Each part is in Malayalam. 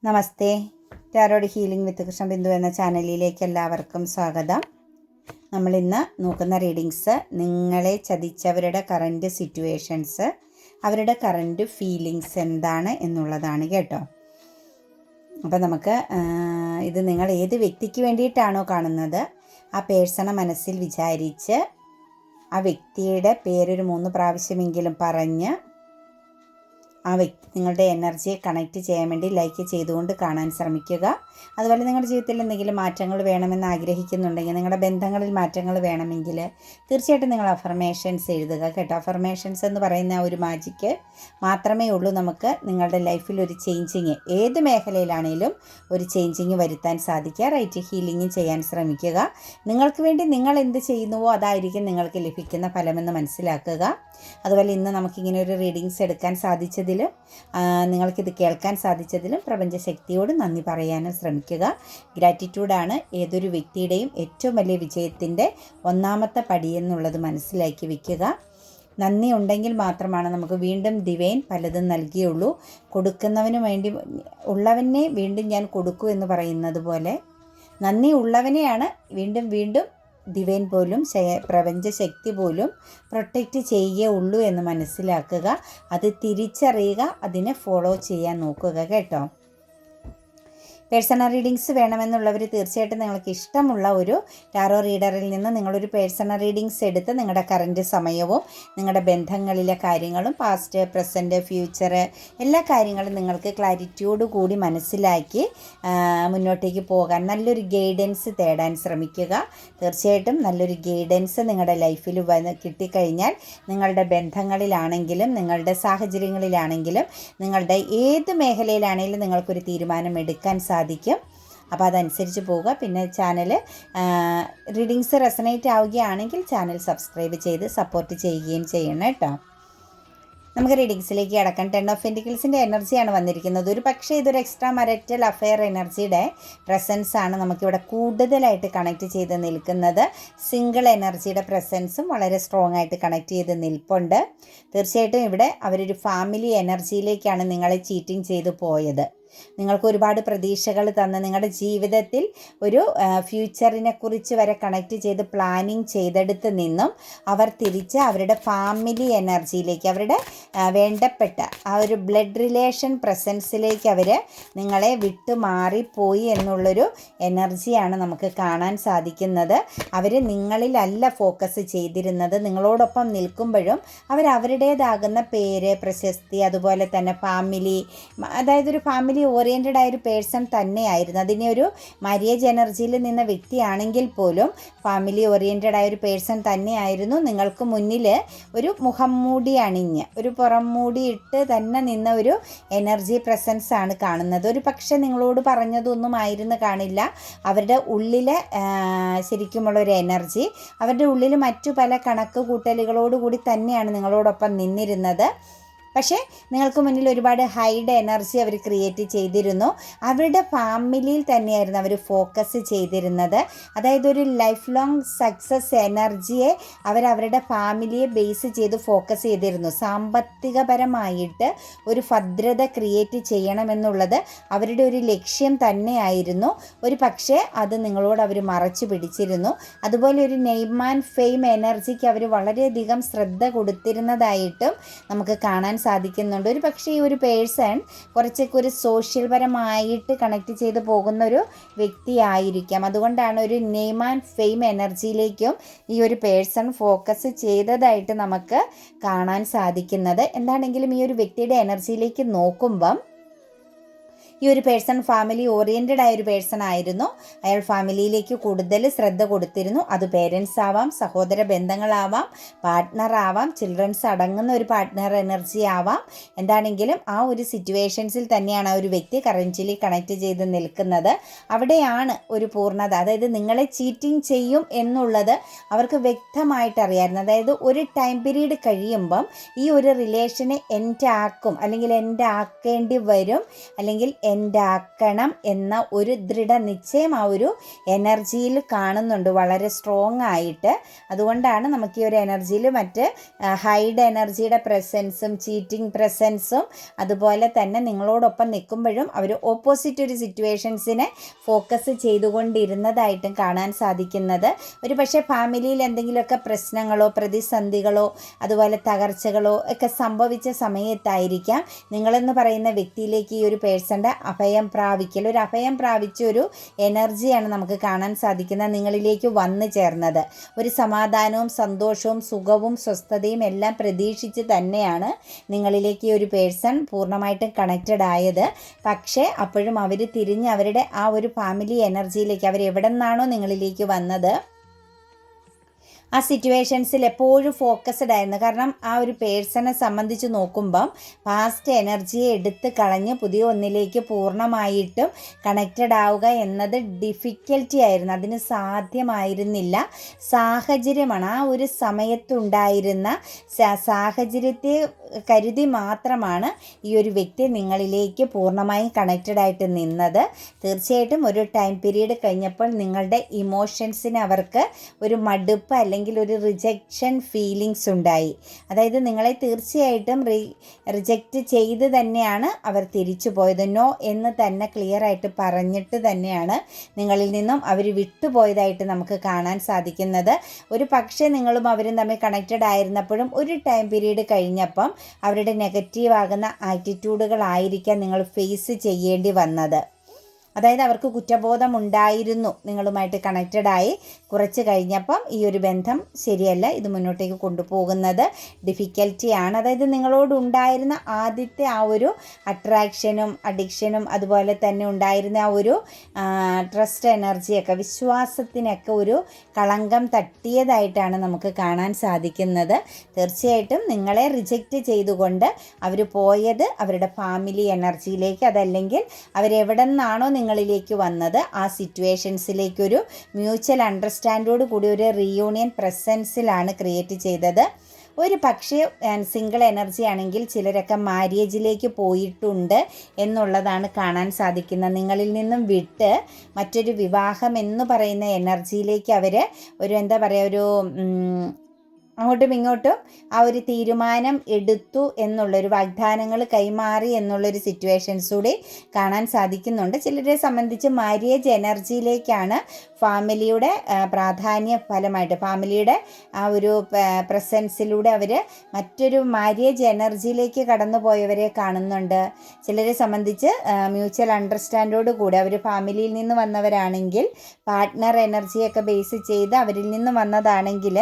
നമസ്തേ. ടാരോഡ് ഹീലിംഗ് വിത്ത് കൃഷ്ണബിന്ദു എന്ന ചാനലിലേക്ക് എല്ലാവർക്കും സ്വാഗതം. നമ്മളിന്ന് നോക്കുന്ന റീഡിങ്സ് നിങ്ങളെ ചതിച്ചവരുടെ കറൻറ്റ് സിറ്റുവേഷൻസ്, അവരുടെ കറൻറ്റ് ഫീലിങ്സ് എന്താണ് എന്നുള്ളതാണ് കേട്ടോ. അപ്പോൾ നമുക്ക് ഇത് നിങ്ങൾ ഏത് വ്യക്തിക്ക് വേണ്ടിയിട്ടാണോ കാണുന്നത് ആ പേഴ്സണെ മനസ്സിൽ വിചാരിച്ച് ആ വ്യക്തിയുടെ പേരൊരു 3 പ്രാവശ്യമെങ്കിലും പറഞ്ഞ് ആ വ്യക്തി നിങ്ങളുടെ എനർജിയെ കണക്റ്റ് ചെയ്യാൻ വേണ്ടി ലൈക്ക് ചെയ്തുകൊണ്ട് കാണാൻ ശ്രമിക്കുക. അതുപോലെ നിങ്ങളുടെ ജീവിതത്തിൽ എന്തെങ്കിലും മാറ്റങ്ങൾ വേണമെന്ന് ആഗ്രഹിക്കുന്നുണ്ടെങ്കിൽ, നിങ്ങളുടെ ബന്ധങ്ങളിൽ മാറ്റങ്ങൾ വേണമെങ്കിൽ തീർച്ചയായിട്ടും നിങ്ങൾ അഫർമേഷൻസ് എഴുതുക കേട്ടോ. അഫർമേഷൻസ് എന്ന് പറയുന്ന ഒരു മാജിക്ക് മാത്രമേ ഉള്ളൂ നമുക്ക് നിങ്ങളുടെ ലൈഫിൽ ഒരു ചേഞ്ചിങ്, ഏത് മേഖലയിലാണെങ്കിലും ഒരു ചേഞ്ചിങ് വരുത്താൻ സാധിക്കുക. റൈറ്റ് ഹീലിംഗ് ചെയ്യാൻ ശ്രമിക്കുക. നിങ്ങൾക്ക് വേണ്ടി നിങ്ങൾ എന്ത് ചെയ്യുന്നുവോ അതായിരിക്കും നിങ്ങൾക്ക് ലഭിക്കുന്ന ഫലമെന്ന് മനസ്സിലാക്കുക. അതുപോലെ ഇന്ന് നമുക്കിങ്ങനെ ഒരു റീഡിങ്സ് എടുക്കാൻ സാധിച്ചതിലും നിങ്ങൾക്കിത് കേൾക്കാൻ സാധിച്ചതിലും പ്രപഞ്ചശക്തിയോട് നന്ദി പറയാനും ശ്രമിക്കുക. ഗ്രാറ്റിറ്റ്യൂഡാണ് ഏതൊരു വ്യക്തിയുടെയും ഏറ്റവും വലിയ വിജയത്തിൻ്റെ ഒന്നാമത്തെ പടിയെന്നുള്ളത് മനസ്സിലാക്കി വയ്ക്കുക. നന്ദി ഉണ്ടെങ്കിൽ മാത്രമാണ് നമുക്ക് വീണ്ടും ഡിവൈൻ പലതും നൽകിയുള്ളൂ. കൊടുക്കുന്നവന് വേണ്ടി ഉള്ളവനെ വീണ്ടും ഞാൻ കൊടുക്കൂ എന്ന് പറയുന്നത് പോലെ നന്ദി ഉള്ളവനെയാണ് വീണ്ടും വീണ്ടും ഡിവൈൻ പോലും പ്രപഞ്ചശക്തി പോലും പ്രൊട്ടക്റ്റ് ചെയ്യുകയുള്ളൂ എന്ന് മനസ്സിലാക്കുക. അത് തിരിച്ചറിയുക, അതിനെ ഫോളോ ചെയ്യാൻ നോക്കുക കേട്ടോ. പേഴ്സണൽ റീഡിങ്സ് വേണമെന്നുള്ളവർ തീർച്ചയായിട്ടും നിങ്ങൾക്ക് ഇഷ്ടമുള്ള ഒരു ടാറോ റീഡറിൽ നിന്ന് നിങ്ങളൊരു പേഴ്സണൽ റീഡിങ്സ് എടുത്ത് നിങ്ങളുടെ കറൻറ്റ് സമയവും നിങ്ങളുടെ ബന്ധങ്ങളിലെ കാര്യങ്ങളും പാസ്റ്റ്, പ്രസൻറ്റ്, ഫ്യൂച്ചർ എല്ലാ കാര്യങ്ങളും നിങ്ങൾക്ക് ക്ലാരിറ്റിയോട് കൂടി മനസ്സിലാക്കി മുന്നോട്ടേക്ക് പോകാൻ നല്ലൊരു ഗൈഡൻസ് തേടാൻ ശ്രമിക്കുക. തീർച്ചയായിട്ടും നല്ലൊരു ഗൈഡൻസ് നിങ്ങളുടെ ലൈഫിൽ കിട്ടിക്കഴിഞ്ഞാൽ നിങ്ങളുടെ ബന്ധങ്ങളിലാണെങ്കിലും നിങ്ങളുടെ സാഹചര്യങ്ങളിലാണെങ്കിലും നിങ്ങളുടെ ഏത് മേഖലയിലാണെങ്കിലും നിങ്ങൾക്കൊരു തീരുമാനം എടുക്കാൻ സാധിക്കും. അപ്പോൾ അതനുസരിച്ച് പോവുക. പിന്നെ ചാനൽ റീഡിങ്സ് റെസനേറ്റ് ആവുകയാണെങ്കിൽ ചാനൽ സബ്സ്ക്രൈബ് ചെയ്ത് സപ്പോർട്ട് ചെയ്യുകയും ചെയ്യണം കേട്ടോ. നമുക്ക് റീഡിങ്സിലേക്ക് കിടക്കാം. 10 ഓഫ് പെന്റിക്കിൾസിൻ്റെ എനർജിയാണ് വന്നിരിക്കുന്നത്. ഒരു പക്ഷേ ഇതൊരു എക്സ്ട്രാ മരറ്റൽ അഫെയർ എനർജിയുടെ പ്രസൻസ് ആണ് നമുക്കിവിടെ കൂടുതലായിട്ട് കണക്ട് ചെയ്ത് നിൽക്കുന്നത്. സിംഗിൾ എനർജിയുടെ പ്രസൻസും വളരെ സ്ട്രോങ് ആയിട്ട് കണക്ട് ചെയ്ത് നിൽപ്പുണ്ട്. തീർച്ചയായിട്ടും ഇവിടെ അവരൊരു ഫാമിലി എനർജിയിലേക്കാണ് നിങ്ങളെ ചീറ്റിംഗ് ചെയ്തു പോയത്. നിങ്ങൾക്ക് ഒരുപാട് പ്രതീക്ഷകൾ തന്ന് നിങ്ങളുടെ ജീവിതത്തിൽ ഒരു ഫ്യൂച്ചറിനെ കുറിച്ച് വരെ കണക്റ്റ് ചെയ്ത് പ്ലാനിങ് ചെയ്തെടുത്ത് നിന്നും അവർ തിരിച്ച് അവരുടെ ഫാമിലി എനർജിയിലേക്ക്, അവരുടെ വേണ്ടപ്പെട്ട ആ ഒരു ബ്ലഡ് റിലേഷൻ പ്രസൻസിലേക്ക് അവർ നിങ്ങളെ വിട്ടുമാറിപ്പോയി എന്നുള്ളൊരു എനർജിയാണ് നമുക്ക് കാണാൻ സാധിക്കുന്നത്. അവർ നിങ്ങളിലല്ല ഫോക്കസ് ചെയ്തിരുന്നത്. നിങ്ങളോടൊപ്പം നിൽക്കുമ്പോഴും അവരുടേതാകുന്ന പേര്, പ്രശസ്തി, അതുപോലെ തന്നെ ഫാമിലി, അതായത് ഒരു ഫാമിലി ഓറിയൻറ്റഡ് ആയൊരു പേഴ്സൺ തന്നെയായിരുന്നു. അതിനെ ഒരു മാരേജ് എനർജിയിൽ നിന്ന വ്യക്തിയാണെങ്കിൽ പോലും ഫാമിലി ഓറിയൻറ്റഡ് ആയൊരു പേഴ്സൺ തന്നെയായിരുന്നു. നിങ്ങൾക്ക് മുന്നിൽ ഒരു മുഖം മൂടി അണിഞ്ഞ്, ഒരു പുറം മൂടി ഇട്ട് തന്നെ നിന്ന ഒരു എനർജി പ്രസൻസ് ആണ് കാണുന്നത്. ഒരു പക്ഷേ നിങ്ങളോട് പറഞ്ഞതൊന്നും ആയിരുന്നു കാണില്ല. അവരുടെ ഉള്ളിലെ ശരിക്കുമുള്ളൊരു എനർജി, അവരുടെ ഉള്ളിൽ മറ്റു പല കണക്ക് കൂട്ടലുകളോടുകൂടി തന്നെയാണ് നിങ്ങളോടൊപ്പം നിന്നിരുന്നത്. പക്ഷേ നിങ്ങൾക്ക് മുന്നിൽ ഒരുപാട് ഹൈഡ് എനർജി അവർ ക്രിയേറ്റ് ചെയ്തിരുന്നു. അവരുടെ ഫാമിലിയിൽ തന്നെയായിരുന്നു അവർ ഫോക്കസ് ചെയ്തിരുന്നത്. അതായത് ഒരു ലൈഫ് ലോങ് സക്സസ് എനർജിയെ അവരുടെ ഫാമിലിയെ ബേസ് ചെയ്ത് ഫോക്കസ് ചെയ്തിരുന്നു. സാമ്പത്തികപരമായിട്ട് ഒരു ഭദ്രത ക്രിയേറ്റ് ചെയ്യണമെന്നുള്ളത് അവരുടെ ഒരു ലക്ഷ്യം തന്നെയായിരുന്നു. ഒരു പക്ഷേ അത് നിങ്ങളോട് അവർ മറച്ചു പിടിച്ചിരുന്നു. അതുപോലെ ഒരു നെയിം ആൻഡ് ഫെയിം എനർജിക്ക് അവർ വളരെയധികം ശ്രദ്ധ കൊടുത്തിരുന്നതായിട്ടും നമുക്ക് കാണാൻ സാധിക്കുന്നുണ്ട്. ഒരു പക്ഷേ ഈ ഒരു പേഴ്സൺ കുറച്ചൊക്കെ ഒരു സോഷ്യൽ പരമായിട്ട് കണക്ട് ചെയ്ത് പോകുന്ന ഒരു വ്യക്തിയായിരിക്കാം. അതുകൊണ്ടാണ് ഒരു നെയിം ആൻഡ് ഫെയിം എനർജിയിലേക്കും ഈ ഒരു പേഴ്സൺ ഫോക്കസ് ചെയ്തതായിട്ട് നമുക്ക് കാണാൻ സാധിക്കുന്നത്. എന്താണെങ്കിലും ഈ ഒരു വ്യക്തിയുടെ എനർജിയിലേക്ക് നോക്കുമ്പം ഈ ഒരു പേഴ്സൺ ഫാമിലി ഓറിയൻറ്റഡ് ആയൊരു പേഴ്സൺ ആയിരുന്നു. അയാൾ ഫാമിലിയിലേക്ക് കൂടുതൽ ശ്രദ്ധ കൊടുത്തിരുന്നു. അത് പേരൻസ് ആവാം, സഹോദര ബന്ധങ്ങളാവാം, പാർട്ട്ണർ ആവാം, ചിൽഡ്രൻസ് അടങ്ങുന്ന ഒരു പാർട്ട്ണർ എനർജി ആവാം. എന്താണെങ്കിലും ആ ഒരു സിറ്റുവേഷൻസിൽ തന്നെയാണ് ആ ഒരു വ്യക്തി കറൻറ്റ്ലി കണക്ട് ചെയ്ത് നിൽക്കുന്നത്. അവിടെയാണ് ഒരു പൂർണ്ണത, അതായത് നിങ്ങളെ ചീറ്റിംഗ് ചെയ്യും എന്നുള്ളത് അവർക്ക് വ്യക്തമായിട്ട് അറിയാമായിരുന്നു. അതായത് ഒരു ടൈം പീരീഡ് കഴിയുമ്പം ഈ ഒരു റിലേഷനെ എൻഡ് ആക്കും, അല്ലെങ്കിൽ എൻഡ് ആക്കേണ്ടി വരും, അല്ലെങ്കിൽ എൻ്റെ ആക്കണം എന്ന ഒരു ദൃഢനിശ്ചയം ആ ഒരു എനർജിയിൽ കാണുന്നുണ്ട്, വളരെ സ്ട്രോങ് ആയിട്ട്. അതുകൊണ്ടാണ് നമുക്ക് ഈ ഒരു എനർജിയിൽ മറ്റ് ഹൈഡ് എനർജിയുടെ പ്രസൻസും ചീറ്റിംഗ് പ്രസൻസും അതുപോലെ തന്നെ നിങ്ങളോടൊപ്പം നിൽക്കുമ്പോഴും അവർ ഓപ്പോസിറ്റ് ഒരു സിറ്റുവേഷൻസിനെ ഫോക്കസ് ചെയ്തുകൊണ്ടിരുന്നതായിട്ടും കാണാൻ സാധിക്കുന്നത്. ഒരു പക്ഷേ ഫാമിലിയിൽ എന്തെങ്കിലുമൊക്കെ പ്രശ്നങ്ങളോ പ്രതിസന്ധികളോ അതുപോലെ തകർച്ചകളോ ഒക്കെ സംഭവിച്ച സമയത്തായിരിക്കാം നിങ്ങളെന്ന് പറയുന്ന വ്യക്തിയിലേക്ക് ഈ ഒരു പേഴ്സൻ്റെ അഭയം പ്രാപിക്കൽ, ഒരു അഭയം പ്രാപിച്ച ഒരു എനർജിയാണ് നമുക്ക് കാണാൻ സാധിക്കുന്നത് നിങ്ങളിലേക്ക് വന്നു ചേർന്നത്. ഒരു സമാധാനവും സന്തോഷവും സുഖവും സ്വസ്ഥതയും എല്ലാം പ്രതീക്ഷിച്ച് തന്നെയാണ് നിങ്ങളിലേക്ക് ഈ ഒരു പേഴ്സൺ പൂർണ്ണമായിട്ടും കണക്റ്റഡ് ആയത്. പക്ഷേ അപ്പോഴും അവർ തിരിഞ്ഞ് അവരുടെ ആ ഒരു ഫാമിലി എനർജിയിലേക്ക് അവരെവിടെ നിന്നാണോ നിങ്ങളിലേക്ക് വന്നത് ആ സിറ്റുവേഷൻസിൽ എപ്പോഴും ഫോക്കസ്ഡ് ആയിരുന്നു. കാരണം ആ ഒരു പേഴ്സണെ സംബന്ധിച്ച് നോക്കുമ്പം പാസ്റ്റ് എനർജിയെ എടുത്ത് കളഞ്ഞ് പുതിയ ഒന്നിലേക്ക് പൂർണ്ണമായിട്ടും കണക്റ്റഡ് ആവുക എന്നത് ഡിഫിക്കൽറ്റി ആയിരുന്നു, അതിന് സാധ്യമായിരുന്നില്ല. സാഹചര്യമാണ് ആ ഒരു സമയത്തുണ്ടായിരുന്ന സാഹചര്യത്തെ കരുതി മാത്രമാണ് ഈ ഒരു വ്യക്തി നിങ്ങളിലേക്ക് പൂർണ്ണമായും കണക്റ്റഡ് ആയിട്ട് നിന്നത്. തീർച്ചയായിട്ടും ഒരു ടൈം പീരീഡ് കഴിഞ്ഞപ്പോൾ നിങ്ങളുടെ ഇമോഷൻസിന് അവർക്ക് ഒരു മടുപ്പ് അല്ലെങ്കിൽ ഒരു റിജക്ഷൻ ഫീലിങ്സ് ഉണ്ടായി. അതായത് നിങ്ങളെ തീർച്ചയായിട്ടും റിജക്റ്റ് ചെയ്ത് തന്നെയാണ് അവർ തിരിച്ചു പോയത്. നോ എന്ന് തന്നെ ക്ലിയർ ആയിട്ട് പറഞ്ഞിട്ട് തന്നെയാണ് നിങ്ങളിൽ നിന്നും അവർ വിട്ടുപോയതായിട്ട് നമുക്ക് കാണാൻ സാധിക്കുന്നത്. ഒരു പക്ഷേ നിങ്ങളും അവരും തമ്മിൽ കണക്റ്റഡ് ആയിരുന്നപ്പോഴും ഒരു ടൈം പീരീഡ് കഴിഞ്ഞപ്പം അവരുടെ നെഗറ്റീവ് ആകുന്ന ആറ്റിറ്റ്യൂഡുകളായിരിക്കാം നിങ്ങൾ ഫേസ് ചെയ്യേണ്ടി വന്നത്. അതായത് അവർക്ക് കുറ്റബോധം ഉണ്ടായിരുന്നു നിങ്ങളുമായിട്ട് കണക്റ്റഡായി കുറച്ച് കഴിഞ്ഞപ്പം ഈ ഒരു ബന്ധം ശരിയല്ല, ഇത് മുന്നോട്ടേക്ക് കൊണ്ടുപോകുന്നത് ഡിഫിക്കൽറ്റിയാണ്. അതായത് നിങ്ങളോടുണ്ടായിരുന്ന ആദ്യത്തെ ആ ഒരു അട്രാക്ഷനും അഡിക്ഷനും അതുപോലെ തന്നെ ഉണ്ടായിരുന്ന ആ ഒരു ട്രസ്റ്റ് എനർജിയൊക്കെ വിശ്വാസത്തിനൊക്കെ ഒരു കളങ്കം തട്ടിയതായിട്ടാണ് നമുക്ക് കാണാൻ സാധിക്കുന്നത്. തീർച്ചയായിട്ടും നിങ്ങളെ റിജക്റ്റ് ചെയ്തുകൊണ്ട് അവർ പോയത് അവരുടെ ഫാമിലി എനർജിയിലേക്ക്, അതല്ലെങ്കിൽ അവരെവിടെ നിന്നാണോ നിങ്ങളിലേക്ക് വന്നത് ആ സിറ്റുവേഷൻസിലേക്കൊരു മ്യൂച്വൽ അണ്ടർസ്റ്റാൻഡോട് കൂടി ഒരു റീയൂണിയൻ പ്രസൻസിലാണ് ക്രിയേറ്റ് ചെയ്തത്. ഒരു പക്ഷേ സിംഗിൾ എനർജി ആണെങ്കിൽ ചിലരൊക്കെ മാര്യേജിലേക്ക് പോയിട്ടുണ്ട് എന്നുള്ളതാണ് കാണാൻ സാധിക്കുന്നത്. നിങ്ങളിൽ നിന്നും വിട്ട് മറ്റൊരു വിവാഹം എന്ന് പറയുന്ന എനർജിയിലേക്ക് അവർ ഒരു എന്താ പറയുക ഒരു അങ്ങോട്ടും ഇങ്ങോട്ടും ആ ഒരു തീരുമാനം എടുത്തു എന്നുള്ളൊരു വാഗ്ദാനങ്ങൾ കൈമാറി എന്നുള്ളൊരു സിറ്റുവേഷൻസ് കൂടി കാണാൻ സാധിക്കുന്നുണ്ട്. ചിലരെ സംബന്ധിച്ച് മാര്യേജ് എനർജിയിലേക്കാണ് ഫാമിലിയുടെ പ്രാധാന്യ ഫലമായിട്ട് ഫാമിലിയുടെ ആ ഒരു പ്രസൻസിലൂടെ അവർ മറ്റൊരു മാര്യേജ് എനർജിയിലേക്ക് കടന്നു പോയവരെ കാണുന്നുണ്ട്. ചിലരെ സംബന്ധിച്ച് മ്യൂച്വൽ അണ്ടർസ്റ്റാൻഡോട് കൂടി അവർ ഫാമിലിയിൽ നിന്ന് വന്നവരാണെങ്കിൽ പാർട്ട്ണർ എനർജിയൊക്കെ ബേസ് ചെയ്ത് അവരിൽ നിന്ന് വന്നതാണെങ്കിൽ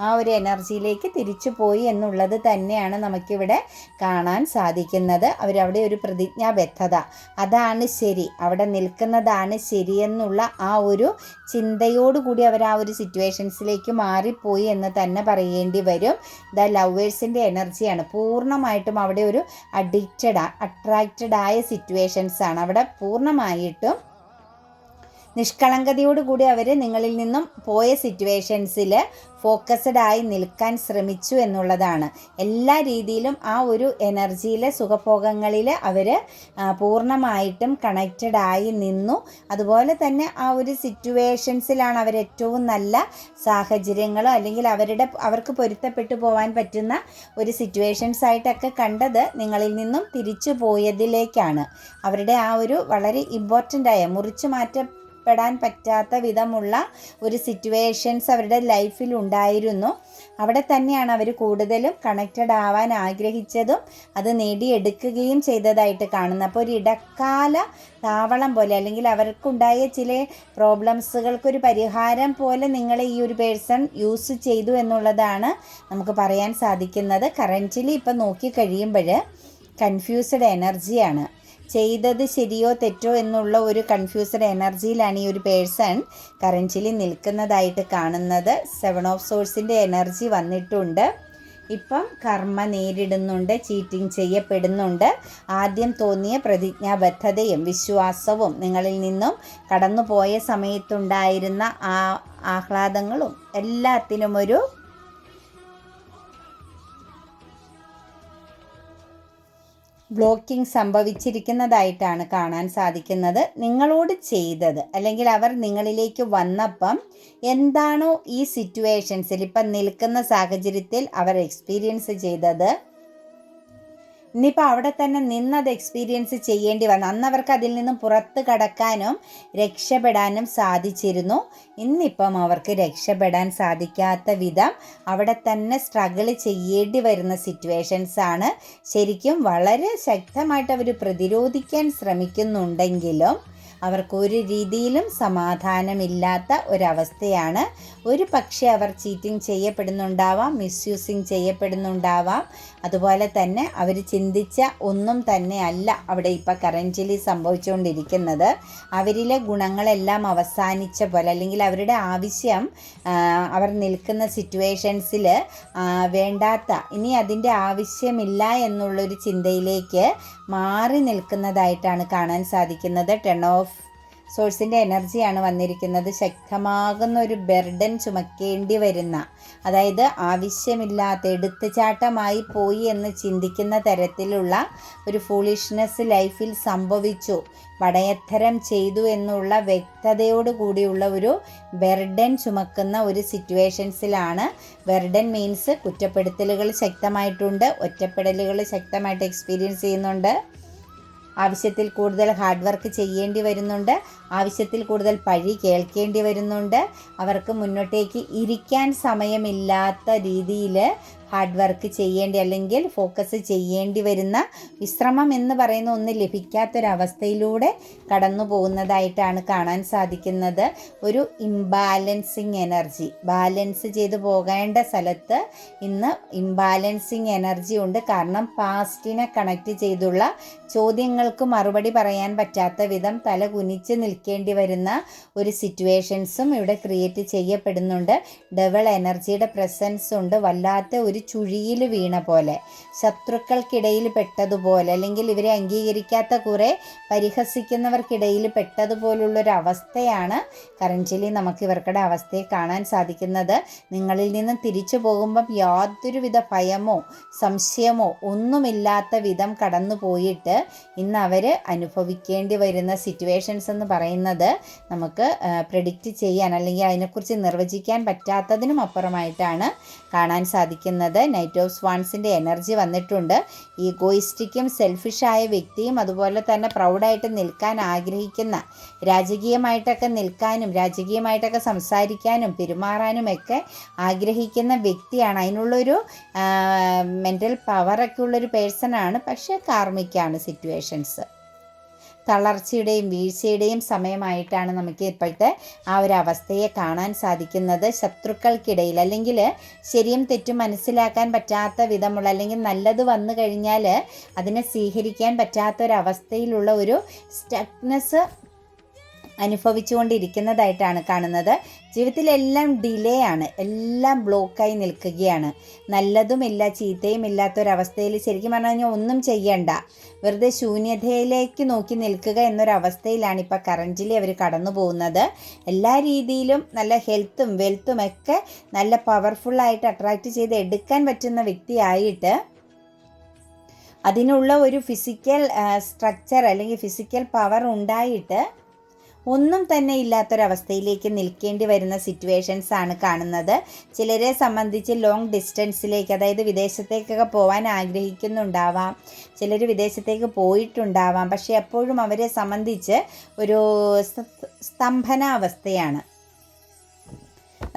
ആ ഒരു എനർജിയിലേക്ക് തിരിച്ചു പോയി എന്നുള്ളത് തന്നെയാണ് നമുക്കിവിടെ കാണാൻ സാധിക്കുന്നത്. അവരവിടെ ഒരു പ്രതിജ്ഞാബദ്ധത, അതാണ് ശരി, അവിടെ നിൽക്കുന്നതാണ് ശരിയെന്നുള്ള ആ ഒരു ചിന്തയോടുകൂടി അവർ ആ ഒരു സിറ്റുവേഷൻസിലേക്ക് മാറിപ്പോയി എന്ന് തന്നെ പറയേണ്ടി വരും. ലവേഴ്സിൻ്റെ എനർജിയാണ് പൂർണ്ണമായിട്ടും അവിടെ ഒരു അട്രാക്റ്റഡ് ആയ സിറ്റുവേഷൻസാണ്. അവിടെ പൂർണ്ണമായിട്ടും നിഷ്കളങ്കതയോടുകൂടി അവർ നിങ്ങളിൽ നിന്നും പോയ സിറ്റുവേഷൻസിൽ ഫോക്കസ്ഡ് ആയി നിൽക്കാൻ ശ്രമിച്ചു എന്നുള്ളതാണ്. എല്ലാ രീതിയിലും ആ ഒരു എനർജിയിലെ സുഖഭോഗങ്ങളിൽ അവർ പൂർണ്ണമായിട്ടും കണക്റ്റഡ് ആയി നിന്നു. അതുപോലെ തന്നെ ആ ഒരു സിറ്റുവേഷൻസിലാണ് അവർ ഏറ്റവും നല്ല സാഹചര്യങ്ങളോ അല്ലെങ്കിൽ അവർക്ക് പൊരുത്തപ്പെട്ടു പോകാൻ പറ്റുന്ന ഒരു സിറ്റുവേഷൻസ് ആയിട്ടൊക്കെ കണ്ടത് നിങ്ങളിൽ നിന്നും തിരിച്ചു പോയതിലേക്കാണ്. അവരുടെ ആ ഒരു വളരെ ഇമ്പോർട്ടൻ്റ് ആയ മുറിച്ചു മാറ്റപ്പെടാൻ പറ്റാത്ത വിധമുള്ള ഒരു സിറ്റുവേഷൻസ് അവരുടെ ലൈഫിൽ ഉണ്ടായിരുന്നു. അവിടെ തന്നെയാണ് അവർ കൂടുതലും കണക്റ്റഡ് ആവാൻ ആഗ്രഹിച്ചതും അത് നേടിയെടുക്കുകയും ചെയ്തതായിട്ട് കാണുന്നത്. അപ്പോൾ ഒരു ഇടക്കാല താവളം പോലെ അല്ലെങ്കിൽ അവർക്കുണ്ടായ ചില പ്രോബ്ലംസുകൾക്കൊരു പരിഹാരം പോലെ നിങ്ങളെ ഈ ഒരു പേഴ്സൺ യൂസ് ചെയ്തു എന്നുള്ളതാണ് നമുക്ക് പറയാൻ സാധിക്കുന്നത്. കറൻറ്റ്ലി ഇപ്പം നോക്കിക്കഴിയുമ്പോൾ കൺഫ്യൂസ്ഡ് എനർജിയാണ്. ചെയ്തത് ശരിയോ തെറ്റോ എന്നുള്ള ഒരു കൺഫ്യൂസ്ഡ് എനർജിയിലാണ് ഈ ഒരു പേഴ്സൺ കറൻറ്റ്ലി നിൽക്കുന്നതായിട്ട് കാണുന്നത്. 7 ഓഫ് സോഴ്സിൻ്റെ എനർജി വന്നിട്ടുണ്ട്. ഇപ്പം കർമ്മ നേരിടുന്നുണ്ട്, ചീറ്റിംഗ് ചെയ്യപ്പെടുന്നുണ്ട്. ആദ്യം തോന്നിയ പ്രതിജ്ഞാബദ്ധതയും വിശ്വാസവും നിങ്ങളിൽ നിന്നും കടന്നുപോയ സമയത്തുണ്ടായിരുന്ന ആ ആഹ്ലാദങ്ങളും എല്ലാത്തിനും ഒരു ബ്ലോക്കിംഗ് സംഭവിച്ചിരിക്കുന്നതായിട്ടാണ് കാണാൻ സാധിക്കുന്നത്. നിങ്ങളോട് ചെയ്തത് അല്ലെങ്കിൽ അവർ നിങ്ങളിലേക്ക് വന്നപ്പം എന്താണോ ഈ സിറ്റുവേഷൻസിൽ ഇപ്പം നിൽക്കുന്ന സാഹചര്യത്തിൽ അവർ എക്സ്പീരിയൻസ് ചെയ്തത്, ഇനിയിപ്പോൾ അവിടെ തന്നെ നിന്നത് എക്സ്പീരിയൻസ് ചെയ്യേണ്ടി വന്നു. അന്നവർക്ക് അതിൽ നിന്നും പുറത്ത് കടക്കാനും രക്ഷപ്പെടാനും സാധിച്ചിരുന്നു. ഇന്നിപ്പം അവർക്ക് രക്ഷപ്പെടാൻ സാധിക്കാത്ത വിധം അവിടെ തന്നെ സ്ട്രഗിൾ ചെയ്യേണ്ടി വരുന്ന സിറ്റുവേഷൻസാണ്. ശരിക്കും വളരെ ശക്തമായിട്ട് അവർ പ്രതിരോധിക്കാൻ ശ്രമിക്കുന്നുണ്ടെങ്കിലും അവർക്കൊരു രീതിയിലും സമാധാനമില്ലാത്ത ഒരവസ്ഥയാണ്. ഒരു പക്ഷേ അവർ ചീറ്റിംഗ് ചെയ്യപ്പെടുന്നുണ്ടാവാം, മിസ്യൂസിങ് ചെയ്യപ്പെടുന്നുണ്ടാവാം. അതുപോലെ തന്നെ അവർ ചിന്തിച്ച ഒന്നും തന്നെ അല്ല അവിടെ ഇപ്പോൾ കറൻറ്റ്ലി സംഭവിച്ചുകൊണ്ടിരിക്കുന്നത്. അവരിലെ ഗുണങ്ങളെല്ലാം അവസാനിച്ച പോലെ, അല്ലെങ്കിൽ അവരുടെ ആവശ്യം അവർ നിൽക്കുന്ന സിറ്റുവേഷൻസിൽ വേണ്ടാത്ത, ഇനി അതിൻ്റെ ആവശ്യമില്ല എന്നുള്ളൊരു ചിന്തയിലേക്ക് മാറി നിൽക്കുന്നതായിട്ടാണ് കാണാൻ സാധിക്കുന്നത്. 10 ഓഫ് സോഴ്സിൻ്റെ എനർജിയാണ് വന്നിരിക്കുന്നത്. ശക്തമാകുന്ന ഒരു ബർഡൻ ചുമക്കേണ്ടി വരുന്ന, അതായത് ആവശ്യമില്ലാത്ത എടുത്തുചാട്ടമായി പോയി എന്ന് ചിന്തിക്കുന്ന തരത്തിലുള്ള ഒരു ഫൂളിഷ്നെസ് ലൈഫിൽ സംഭവിച്ചു, പടയത്തരം ചെയ്തു എന്നുള്ള വ്യക്തതയോട് കൂടിയുള്ള ഒരു ബർഡൻ ചുമക്കുന്ന ഒരു സിറ്റുവേഷൻസിലാണ്. ബർഡൻ മീൻസ് കുറ്റപ്പെടുത്തലുകൾ ശക്തമായിട്ടുണ്ട്, ഒറ്റപ്പെടലുകൾ ശക്തമായിട്ട് എക്സ്പീരിയൻസ് ചെയ്യുന്നുണ്ട്, ആവശ്യത്തിൽ കൂടുതൽ ഹാർഡ് വർക്ക് ചെയ്യേണ്ടി വരുന്നുണ്ട്, ആവശ്യത്തിൽ കൂടുതൽ പഴി കേൾക്കേണ്ടി വരുന്നുണ്ട്. അവർക്ക് മുന്നോട്ടേക്ക് ഇരിക്കാൻ സമയമില്ലാത്ത രീതിയിൽ ഹാർഡ് വർക്ക് ചെയ്യേണ്ടി, അല്ലെങ്കിൽ ഫോക്കസ് ചെയ്യേണ്ടി വരുന്ന, വിശ്രമം എന്ന് പറയുന്ന ഒന്ന് ലഭിക്കാത്തൊരവസ്ഥയിലൂടെ കടന്നു പോകുന്നതായിട്ടാണ് കാണാൻ സാധിക്കുന്നത്. ഒരു ഇംബാലൻസിങ് എനർജി, ബാലൻസ് ചെയ്ത് പോകേണ്ട സ്ഥലത്ത് ഇന്ന് ഇംബാലൻസിങ് എനർജി ഉണ്ട്. കാരണം പാസ്റ്റിനെ കണക്റ്റ് ചെയ്തുള്ള ചോദ്യങ്ങൾക്ക് മറുപടി പറയാൻ പറ്റാത്ത വിധം തല കുനിച്ച് നിൽക്കേണ്ടി വരുന്ന ഒരു സിറ്റുവേഷൻസും ഇവിടെ ക്രിയേറ്റ് ചെയ്യപ്പെടുന്നുണ്ട്. ഡബിൾ എനർജിയുടെ പ്രസൻസ് ഉണ്ട്. വല്ലാത്ത ഒരു ചുഴിയിൽ വീണ പോലെ, ശത്രുക്കൾക്കിടയിൽ പെട്ടതുപോലെ, അല്ലെങ്കിൽ ഇവരെ അംഗീകരിക്കാത്ത കുറേ പരിഹസിക്കുന്നവർക്കിടയിൽ പെട്ടതുപോലുള്ളൊരവസ്ഥയാണ് കറൻറ്റ്ലി നമുക്ക് ഇവർക്കുടെ അവസ്ഥയെ കാണാൻ സാധിക്കുന്നത്. നിങ്ങളിൽ നിന്ന് തിരിച്ചു പോകുമ്പം യാതൊരുവിധ ഭയമോ സംശയമോ ഒന്നുമില്ലാത്ത വിധം കടന്നു പോയിട്ട് ഇന്ന് അവർ അനുഭവിക്കേണ്ടി വരുന്ന സിറ്റുവേഷൻസ് എന്ന് പറയുന്നത് നമുക്ക് പ്രെഡിക്റ്റ് ചെയ്യാൻ, അല്ലെങ്കിൽ അതിനെക്കുറിച്ച് നിർവചിക്കാൻ പറ്റാത്തതിനും അപ്പുറമായിട്ടാണ് കാണാൻ സാധിക്കുന്നത്. നൈറ്റ് ഓഫ് സ്വാൻസിൻ്റെ എനർജി വന്നിട്ടുണ്ട്. ഈഗോയിസ്റ്റിക്കും സെൽഫിഷായ വ്യക്തിയും അതുപോലെ തന്നെ പ്രൗഡായിട്ട് നിൽക്കാൻ ആഗ്രഹിക്കുന്ന, രാജകീയമായിട്ടൊക്കെ നിൽക്കാനും രാജകീയമായിട്ടൊക്കെ സംസാരിക്കാനും പെരുമാറാനും ഒക്കെ ആഗ്രഹിക്കുന്ന വ്യക്തിയാണ്. അതിനുള്ളൊരു മെൻ്റൽ പവറൊക്കെ ഉള്ളൊരു പേഴ്സണാണ്. പക്ഷേ കാർമിക്കാണ് സിറ്റുവേഷൻസ്. തളർച്ചയുടെയും വീഴ്ചയുടെയും സമയമായിട്ടാണ് നമുക്ക് ഇപ്പോഴത്തെ ആ ഒരു അവസ്ഥയെ കാണാൻ സാധിക്കുന്നത്. ശത്രുക്കൾക്കിടയിൽ, അല്ലെങ്കിൽ ശരിയും തെറ്റും മനസ്സിലാക്കാൻ പറ്റാത്ത വിധമുള്ള, അല്ലെങ്കിൽ നല്ലത് വന്നു കഴിഞ്ഞാൽ അതിനെ സ്വീകരിക്കാൻ പറ്റാത്തൊരവസ്ഥയിലുള്ള ഒരു സ്റ്റക്നെസ് അനുഭവിച്ചുകൊണ്ടിരിക്കുന്നതായിട്ടാണ് കാണുന്നത്. ജീവിതത്തിലെല്ലാം ഡിലേ ആണ്, എല്ലാം ബ്ലോക്കായി നിൽക്കുകയാണ്. നല്ലതുമില്ല ചീത്തയും ഇല്ലാത്തൊരവസ്ഥയിൽ ശരിക്കും പറഞ്ഞു കഴിഞ്ഞാൽ ഒന്നും ചെയ്യണ്ട, വെറുതെ ശൂന്യതയിലേക്ക് നോക്കി നിൽക്കുക എന്നൊരവസ്ഥയിലാണ് ഇപ്പോൾ കറൻറ്റ്ലി അവർ കടന്നു പോകുന്നത്. എല്ലാ രീതിയിലും നല്ല ഹെൽത്തും വെൽത്തും ഒക്കെ നല്ല പവർഫുള്ളായിട്ട് അട്രാക്റ്റ് ചെയ്ത് എടുക്കാൻ പറ്റുന്ന വ്യക്തിയായിട്ട്, അതിനുള്ള ഒരു ഫിസിക്കൽ സ്ട്രക്ചർ അല്ലെങ്കിൽ ഫിസിക്കൽ പവർ ഉണ്ടായിട്ട് ഒന്നും തന്നെ ഇല്ലാത്തൊരവസ്ഥയിലേക്ക് നിൽക്കേണ്ടി വരുന്ന സിറ്റുവേഷൻസ് ആണ് കാണുന്നത്. ചിലരെ സംബന്ധിച്ച് ലോങ് ഡിസ്റ്റൻസിലേക്ക്, അതായത് വിദേശത്തേക്കൊക്കെ പോകാൻ ആഗ്രഹിക്കുന്നുണ്ടാവാം, ചിലർ വിദേശത്തേക്ക് പോയിട്ടുണ്ടാവാം. പക്ഷേ എപ്പോഴും അവരെ സംബന്ധിച്ച് ഒരു സ്തംഭനാവസ്ഥയാണ്.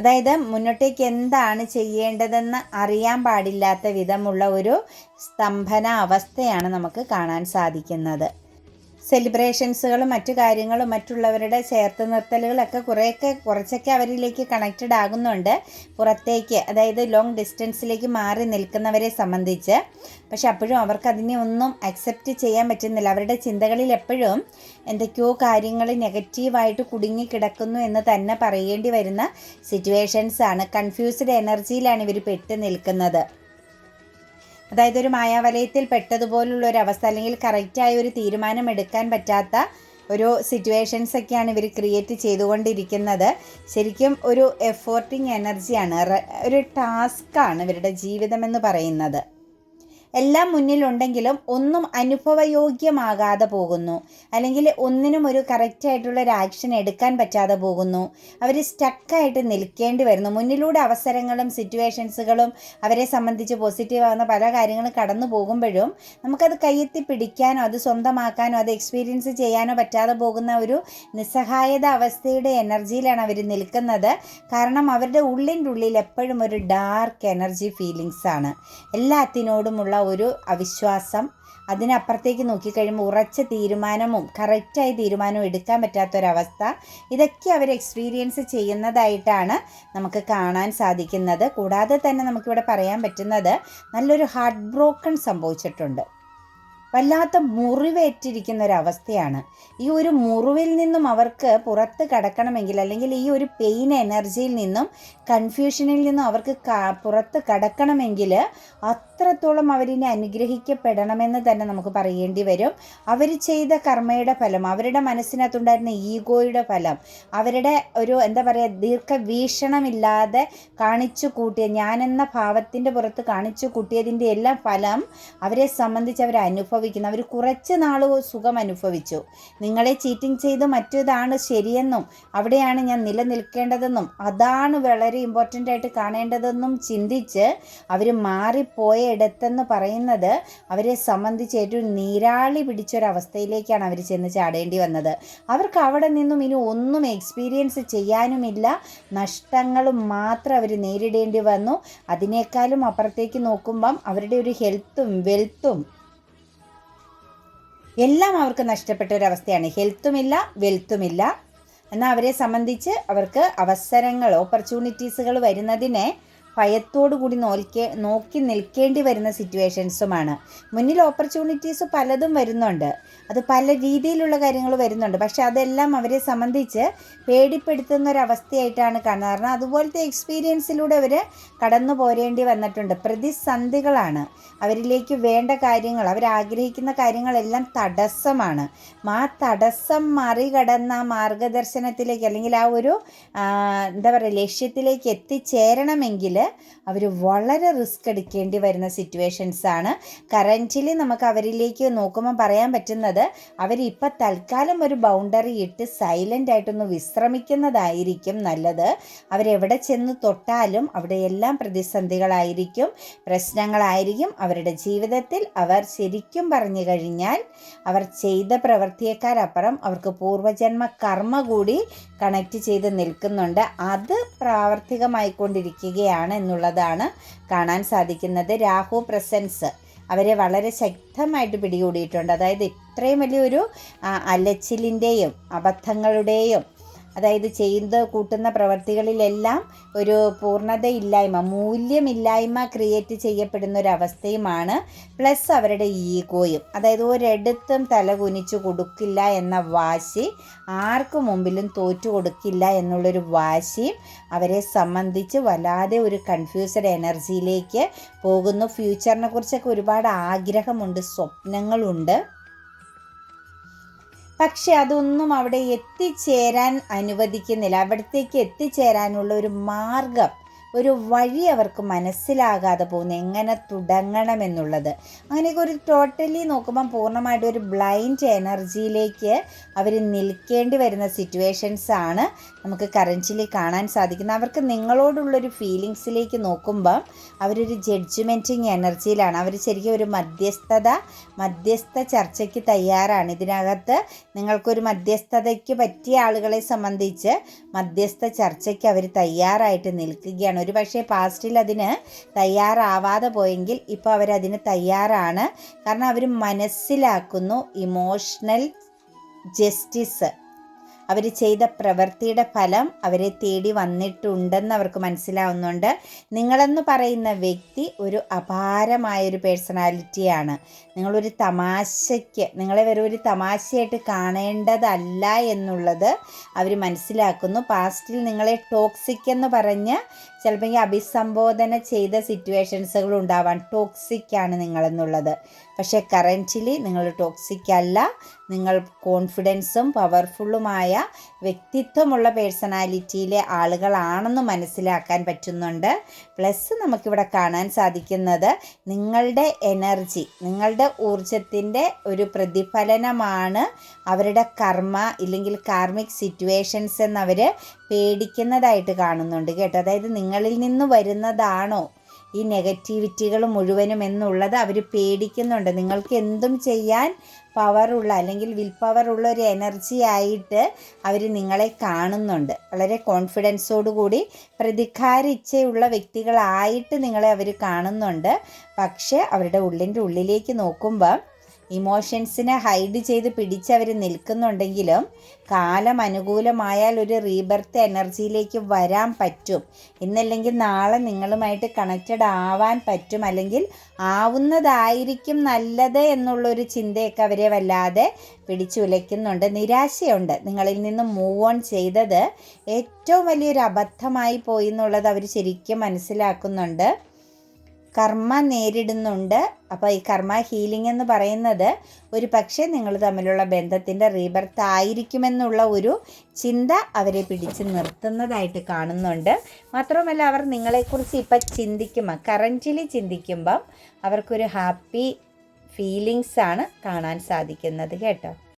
അതായത് മുന്നോട്ടേക്ക് എന്താണ് ചെയ്യേണ്ടതെന്ന് അറിയാൻ പാടില്ലാത്ത വിധമുള്ള ഒരു സ്തംഭന അവസ്ഥയാണ് നമുക്ക് കാണാൻ സാധിക്കുന്നത്. സെലിബ്രേഷൻസുകളും മറ്റു കാര്യങ്ങളും മറ്റുള്ളവരുടെ ചേർത്ത് നിർത്തലുകളൊക്കെ കുറച്ചൊക്കെ അവരിലേക്ക് കണക്റ്റഡ് ആകുന്നുണ്ട് പുറത്തേക്ക്, അതായത് ലോങ് ഡിസ്റ്റൻസിലേക്ക് മാറി നിൽക്കുന്നവരെ സംബന്ധിച്ച്. പക്ഷെ അപ്പോഴും അവർക്ക് അതിനെ ഒന്നും അക്സെപ്റ്റ് ചെയ്യാൻ പറ്റുന്നില്ല. അവരുടെ ചിന്തകളിൽ എപ്പോഴും എന്തൊക്കെയോ കാര്യങ്ങൾ നെഗറ്റീവായിട്ട് കുടുങ്ങിക്കിടക്കുന്നു എന്ന് തന്നെ പറയേണ്ടി വരുന്ന സിറ്റുവേഷൻസാണ്. കൺഫ്യൂസ്ഡ് എനർജിയിലാണ് ഇവർ പെട്ട് നിൽക്കുന്നത്. അതായത് ഒരു മായാവലയത്തിൽ പെട്ടതുപോലുള്ളൊരവസ്ഥ, അല്ലെങ്കിൽ കറക്റ്റായ ഒരു തീരുമാനം എടുക്കാൻ പറ്റാത്ത ഒരു സിറ്റുവേഷൻസൊക്കെയാണ് ഇവർ ക്രിയേറ്റ് ചെയ്തുകൊണ്ടിരിക്കുന്നത്. ശരിക്കും ഒരു എഫോർട്ടിങ് എനർജിയാണ്, ഒരു ടാസ്ക്കാണ് ഇവരുടെ ജീവിതമെന്ന് പറയുന്നത്. എല്ലാം മുന്നിലുണ്ടെങ്കിലും ഒന്നും അനുഭവയോഗ്യമാകാതെ പോകുന്നു, അല്ലെങ്കിൽ ഒന്നിനും ഒരു കറക്റ്റായിട്ടുള്ള ഒരു ആക്ഷൻ എടുക്കാൻ പറ്റാതെ പോകുന്നു. അവർ സ്റ്റക്കായിട്ട് നിൽക്കേണ്ടി വരുന്നു. മുന്നിലൂടെ അവസരങ്ങളും സിറ്റുവേഷൻസുകളും അവരെ സംബന്ധിച്ച് പോസിറ്റീവാകുന്ന പല കാര്യങ്ങളും കടന്നു പോകുമ്പോഴും നമുക്കത് കയ്യെത്തി പിടിക്കാനോ അത് സ്വന്തമാക്കാനോ അത് എക്സ്പീരിയൻസ് ചെയ്യാനോ പറ്റാതെ പോകുന്ന ഒരു നിസ്സഹായത അവസ്ഥയുടെ എനർജിയിലാണ് അവർ നിൽക്കുന്നത്. കാരണം അവരുടെ ഉള്ളിൻ്റെ ഉള്ളിൽ എപ്പോഴും ഒരു ഡാർക്ക് എനർജി ഫീലിങ്സ് ആണ്. എല്ലാത്തിനോടുമുള്ള ഒരു അവിശ്വാസം, അതിനപ്പുറത്തേക്ക് നോക്കിക്കഴിയുമ്പോൾ ഉറച്ച തീരുമാനവും കറക്റ്റായി തീരുമാനവും എടുക്കാൻ പറ്റാത്തൊരവസ്ഥ, ഇതൊക്കെ അവർ എക്സ്പീരിയൻസ് ചെയ്യുന്നതായിട്ടാണ് നമുക്ക് കാണാൻ സാധിക്കുന്നത്. കൂടാതെ തന്നെ നമുക്കിവിടെ പറയാൻ പറ്റുന്നത് നല്ലൊരു ഹാർട്ട് ബ്രോക്കൺ സംഭവിച്ചിട്ടുണ്ട്. വല്ലാത്ത മുറിവേറ്റിരിക്കുന്ന ഒരവസ്ഥയാണ്. ഈ ഒരു മുറിവിൽ നിന്നും അവർക്ക് പുറത്ത് കടക്കണമെങ്കിൽ, അല്ലെങ്കിൽ ഈ ഒരു പെയിൻ എനർജിയിൽ നിന്നും കൺഫ്യൂഷനിൽ നിന്നും അവർക്ക് പുറത്ത് കടക്കണമെങ്കിൽ അത്രത്തോളം അവരിനെ അനുഗ്രഹിക്കപ്പെടണമെന്ന് തന്നെ നമുക്ക് പറയേണ്ടി വരും. അവർ ചെയ്ത കർമ്മയുടെ ഫലം, അവരുടെ മനസ്സിനകത്തുണ്ടായിരുന്ന ഈഗോയുടെ ഫലം, അവരുടെ ഒരു ദീർഘവീക്ഷണമില്ലാതെ കാണിച്ചു കൂട്ടിയ ഞാനെന്ന ഭാവത്തിൻ്റെ പുറത്ത് കാണിച്ചു കൂട്ടിയതിൻ്റെ എല്ലാം ഫലം അവരെ സംബന്ധിച്ച് അവർ അനുഭവിക്കുന്നു. അവർ കുറച്ച് നാൾ സുഖം അനുഭവിച്ചു. നിങ്ങളെ ചീറ്റിംഗ് ചെയ്ത് മറ്റേതാണ് ശരിയെന്നും അവിടെയാണ് ഞാൻ നിലനിൽക്കേണ്ടതെന്നും അതാണ് വളരെ ഇമ്പോർട്ടൻ്റ് ആയിട്ട് കാണേണ്ടതെന്നും ചിന്തിച്ച് അവർ മാറിപ്പോയ ഇടത്തെന്ന് പറയുന്നത് അവരെ സംബന്ധിച്ച് ഏറ്റവും നീരാളി പിടിച്ചൊരവസ്ഥയിലേക്കാണ് അവർ ചെന്ന് ചാടേണ്ടി വന്നത്. അവർക്ക് അവിടെ നിന്നും ഇനി ഒന്നും എക്സ്പീരിയൻസ് ചെയ്യാനുമില്ല, നഷ്ടങ്ങളും മാത്രം അവർ നേരിടേണ്ടി വന്നു. അതിനേക്കാളും അപ്പുറത്തേക്ക് നോക്കുമ്പം അവരുടെ ഒരു ഹെൽത്തും വെൽത്തും എല്ലാം അവർക്ക് നഷ്ടപ്പെട്ട ഒരവസ്ഥയാണ്. ഹെൽത്തുമില്ല, വെൽത്തുമില്ല. എന്നാൽ അവരെ സംബന്ധിച്ച് അവർക്ക് അവസരങ്ങൾ, ഓപ്പർച്യൂണിറ്റീസുകൾ വരുന്നതിനെ ഭയത്തോടു കൂടി നോക്കി നിൽക്കേണ്ടി വരുന്ന സിറ്റുവേഷൻസുമാണ്. മുന്നിൽ ഓപ്പർച്യൂണിറ്റീസ് പലതും വരുന്നുണ്ട്, അത് പല രീതിയിലുള്ള കാര്യങ്ങൾ വരുന്നുണ്ട്. പക്ഷെ അതെല്ലാം അവരെ സംബന്ധിച്ച് പേടിപ്പെടുത്തുന്ന ഒരവസ്ഥയായിട്ടാണ് കാണുന്നത്. കാരണം അതുപോലത്തെ എക്സ്പീരിയൻസിലൂടെ അവർ കടന്നു പോരേണ്ടി വന്നിട്ടുണ്ട്. പ്രതിസന്ധികളാണ് അവരിലേക്ക് വേണ്ട കാര്യങ്ങൾ, അവരാഗ്രഹിക്കുന്ന കാര്യങ്ങളെല്ലാം തടസ്സമാണ്. ആ തടസ്സം മറികടന്ന ആ മാർഗദർശനത്തിലേക്ക്, അല്ലെങ്കിൽ ആ ഒരു ലക്ഷ്യത്തിലേക്ക് എത്തിച്ചേരണമെങ്കിൽ അവർ വളരെ റിസ്ക് എടുക്കേണ്ടി വരുന്ന സിറ്റുവേഷൻസാണ്. കറൻറ്റ്ലി നമുക്ക് അവരിലേക്ക് നോക്കുമ്പോൾ പറയാൻ പറ്റുന്നത് അവരിപ്പോൾ തൽക്കാലം ഒരു ബൗണ്ടറി ഇട്ട് സൈലൻ്റ് ആയിട്ടൊന്ന് വിശ്രമിക്കുന്നതായിരിക്കും നല്ലത്. അവരെവിടെ ചെന്ന് തൊട്ടാലും അവിടെയെല്ലാം പ്രതിസന്ധികളായിരിക്കും, പ്രശ്നങ്ങളായിരിക്കും അവരുടെ ജീവിതത്തിൽ. അവർ ശരിക്കും പറഞ്ഞു കഴിഞ്ഞാൽ അവർ ചെയ്ത പ്രവൃത്തിയേക്കാളപ്പുറം അവർക്ക് പൂർവജന്മ കർമ്മ കൂടി കണക്റ്റ് ചെയ്ത് നിൽക്കുന്നുണ്ട്. അത് പ്രാവർത്തികമായിക്കൊണ്ടിരിക്കുകയാണ് എന്നുള്ളതാണ് കാണാൻ സാധിക്കുന്നത്. രാഹു പ്രസൻസ് അവരെ വളരെ ശക്തമായിട്ട് പിടികൂടിയിട്ടുണ്ട്. അതായത് ഇത്രയും വലിയൊരു അലച്ചിലിൻ്റെയും അബദ്ധങ്ങളുടെയും, അതായത് ചെയ്ത് കൂട്ടുന്ന പ്രവർത്തികളിലെല്ലാം ഒരു പൂർണ്ണതയില്ലായ്മ, മൂല്യമില്ലായ്മ ക്രിയേറ്റ് ചെയ്യപ്പെടുന്ന ഒരവസ്ഥയുമാണ്. പ്ലസ് അവരുടെ ഈഗോയും, അതായത് ഒരിടത്തും തല കുനിച്ചു കൊടുക്കില്ല എന്ന വാശി, ആർക്കു മുമ്പിലും തോറ്റു കൊടുക്കില്ല എന്നുള്ളൊരു വാശിയും അവരെ സംബന്ധിച്ച് വല്ലാതെ ഒരു കൺഫ്യൂസ്ഡ് എനർജിയിലേക്ക് പോകുന്നു. ഫ്യൂച്ചറിനെ കുറിച്ചൊക്കെ ഒരുപാട് ആഗ്രഹമുണ്ട്, സ്വപ്നങ്ങളുണ്ട്. പക്ഷെ അതൊന്നും അവിടെ എത്തിച്ചേരാൻ അനുവദിക്കുന്നില്ല. അവിടത്തേക്ക് എത്തിച്ചേരാനുള്ള ഒരു മാർഗം, ഒരു വഴി അവർക്ക് മനസ്സിലാകാതെ പോകുന്നു, എങ്ങനെ തുടങ്ങണമെന്നുള്ളത്. അങ്ങനെയൊക്കെ ഒരു ടോട്ടലി നോക്കുമ്പം പൂർണ്ണമായിട്ട് ഒരു ബ്ലൈൻഡ് എനർജിയിലേക്ക് അവർ നിൽക്കേണ്ടി വരുന്ന സിറ്റുവേഷൻസാണ് നമുക്ക് കറൻറ്റ്ലി കാണാൻ സാധിക്കുന്നത്. അവർക്ക് നിങ്ങളോടുള്ളൊരു ഫീലിങ്സിലേക്ക് നോക്കുമ്പം അവരൊരു ജഡ്ജ്മെൻറ്റിങ് എനർജിയിലാണ്. അവർ ശരിക്കും ഒരു മധ്യസ്ഥ ചർച്ചയ്ക്ക് തയ്യാറാണ്. ഇതിനകത്ത് നിങ്ങൾക്കൊരു മധ്യസ്ഥതയ്ക്ക് പറ്റിയ ആളുകളെ സംബന്ധിച്ച് മധ്യസ്ഥ ചർച്ചയ്ക്ക് അവർ തയ്യാറായിട്ട് നിൽക്കുകയാണ്. ഒരു പക്ഷേ പാസ്റ്റിൽ അതിന് തയ്യാറാവാതെ പോയെങ്കിൽ ഇപ്പോൾ അവരതിന് തയ്യാറാണ്. കാരണം അവർ മനസ്സിലാക്കുന്നു ഇമോഷണൽ ജസ്റ്റിസ്, അവർ ചെയ്ത പ്രവൃത്തിയുടെ ഫലം അവരെ തേടി വന്നിട്ടുണ്ടെന്ന് അവർക്ക് മനസ്സിലാവുന്നുണ്ട്. നിങ്ങളെന്ന് പറയുന്ന വ്യക്തി ഒരു അപാരമായൊരു പേഴ്സണാലിറ്റിയാണ്. നിങ്ങളൊരു തമാശയ്ക്ക്, നിങ്ങളെ വെറും ഒരു തമാശയായിട്ട് കാണേണ്ടതല്ല എന്നുള്ളത് അവർ മനസ്സിലാക്കുന്നു. പാസ്റ്റിൽ നിങ്ങളെ ടോക്സിക് എന്ന് പറഞ്ഞ് ചിലപ്പോൾ അഭിസംബോധന ചെയ്ത സിറ്റുവേഷൻസുകൾ ഉണ്ടാവാൻ, ടോക്സിക്കാണ് നിങ്ങളെന്നുള്ളത്. പക്ഷേ കറൻറ്റ്ലി നിങ്ങൾ ടോക്സിക് അല്ല, നിങ്ങൾ കോൺഫിഡൻസും പവർഫുള്ളുമായ വ്യക്തിത്വമുള്ള പേഴ്സണാലിറ്റിയിലെ ആളുകളാണെന്ന് മനസ്സിലാക്കാൻ പറ്റുന്നുണ്ട്. പ്ലസ് നമുക്കിവിടെ കാണാൻ സാധിക്കുന്നത് നിങ്ങളുടെ എനർജി, നിങ്ങളുടെ ഊർജത്തിൻ്റെ ഒരു പ്രതിഫലനമാണ് അവരുടെ കർമ്മ ഇല്ലെങ്കിൽ കാർമിക് സിറ്റുവേഷൻസ് എന്നവർ പേടിക്കുന്നതായിട്ട് കാണുന്നുണ്ട് കേട്ടോ. അതായത് നിങ്ങളിൽ നിന്ന് വരുന്നതാണോ ഈ നെഗറ്റിവിറ്റികൾ മുഴുവനും എന്നുള്ളത് അവർ പേടിക്കുന്നുണ്ട്. നിങ്ങൾക്ക് എന്തും ചെയ്യാൻ പവറുള്ള അല്ലെങ്കിൽ വിൽ പവറുള്ള ഒരു എനർജി ആയിട്ട് അവർ നിങ്ങളെ കാണുന്നുണ്ട്. വളരെ കോൺഫിഡൻസോടുകൂടി പ്രതികാര ഇച്ഛയുള്ള വ്യക്തികളായിട്ട് നിങ്ങളെ അവർ കാണുന്നുണ്ട്. പക്ഷേ അവരുടെ ഉള്ളിലേക്ക് നോക്കുമ്പോൾ ഇമോഷൻസിനെ ഹൈഡ് ചെയ്ത് പിടിച്ചവർ നിൽക്കുന്നുണ്ടെങ്കിലും കാലം അനുകൂലമായാൽ ഒരു റീബർത്ത് എനർജിയിലേക്ക് വരാൻ പറ്റും. ഇന്നല്ലെങ്കിൽ നാളെ നിങ്ങളുമായിട്ട് കണക്റ്റഡ് ആവാൻ പറ്റും, അല്ലെങ്കിൽ ആവുന്നതായിരിക്കും നല്ലത് എന്നുള്ളൊരു ചിന്തയൊക്കെ അവരെ വല്ലാതെ പിടിച്ചുലയ്ക്കുന്നുണ്ട്. നിരാശയുണ്ട്. നിങ്ങളിൽ നിന്ന് മൂവ് ഓൺ ചെയ്തത് ഏറ്റവും വലിയൊരു അബദ്ധമായി പോയി എന്നുള്ളത് അവർ ശരിക്കും മനസ്സിലാക്കുന്നുണ്ട്. കർമ്മ നേരിടുന്നുണ്ട്. അപ്പോൾ ഈ കർമ്മ ഹീലിംഗ് എന്ന് പറയുന്നത് ഒരു പക്ഷേ നിങ്ങൾ തമ്മിലുള്ള ബന്ധത്തിൻ്റെ റീബർത്ത് ആയിരിക്കുമെന്നുള്ള ഒരു ചിന്ത അവരെ പിടിച്ച് നിർത്തുന്നതായിട്ട് കാണുന്നുണ്ട്. മാത്രമല്ല അവർ നിങ്ങളെക്കുറിച്ച് ഇപ്പം കറൻറ്റ്ലി ചിന്തിക്കുമ്പം അവർക്കൊരു ഹാപ്പി ഫീലിങ്സാണ് കാണാൻ സാധിക്കുന്നത് കേട്ടോ.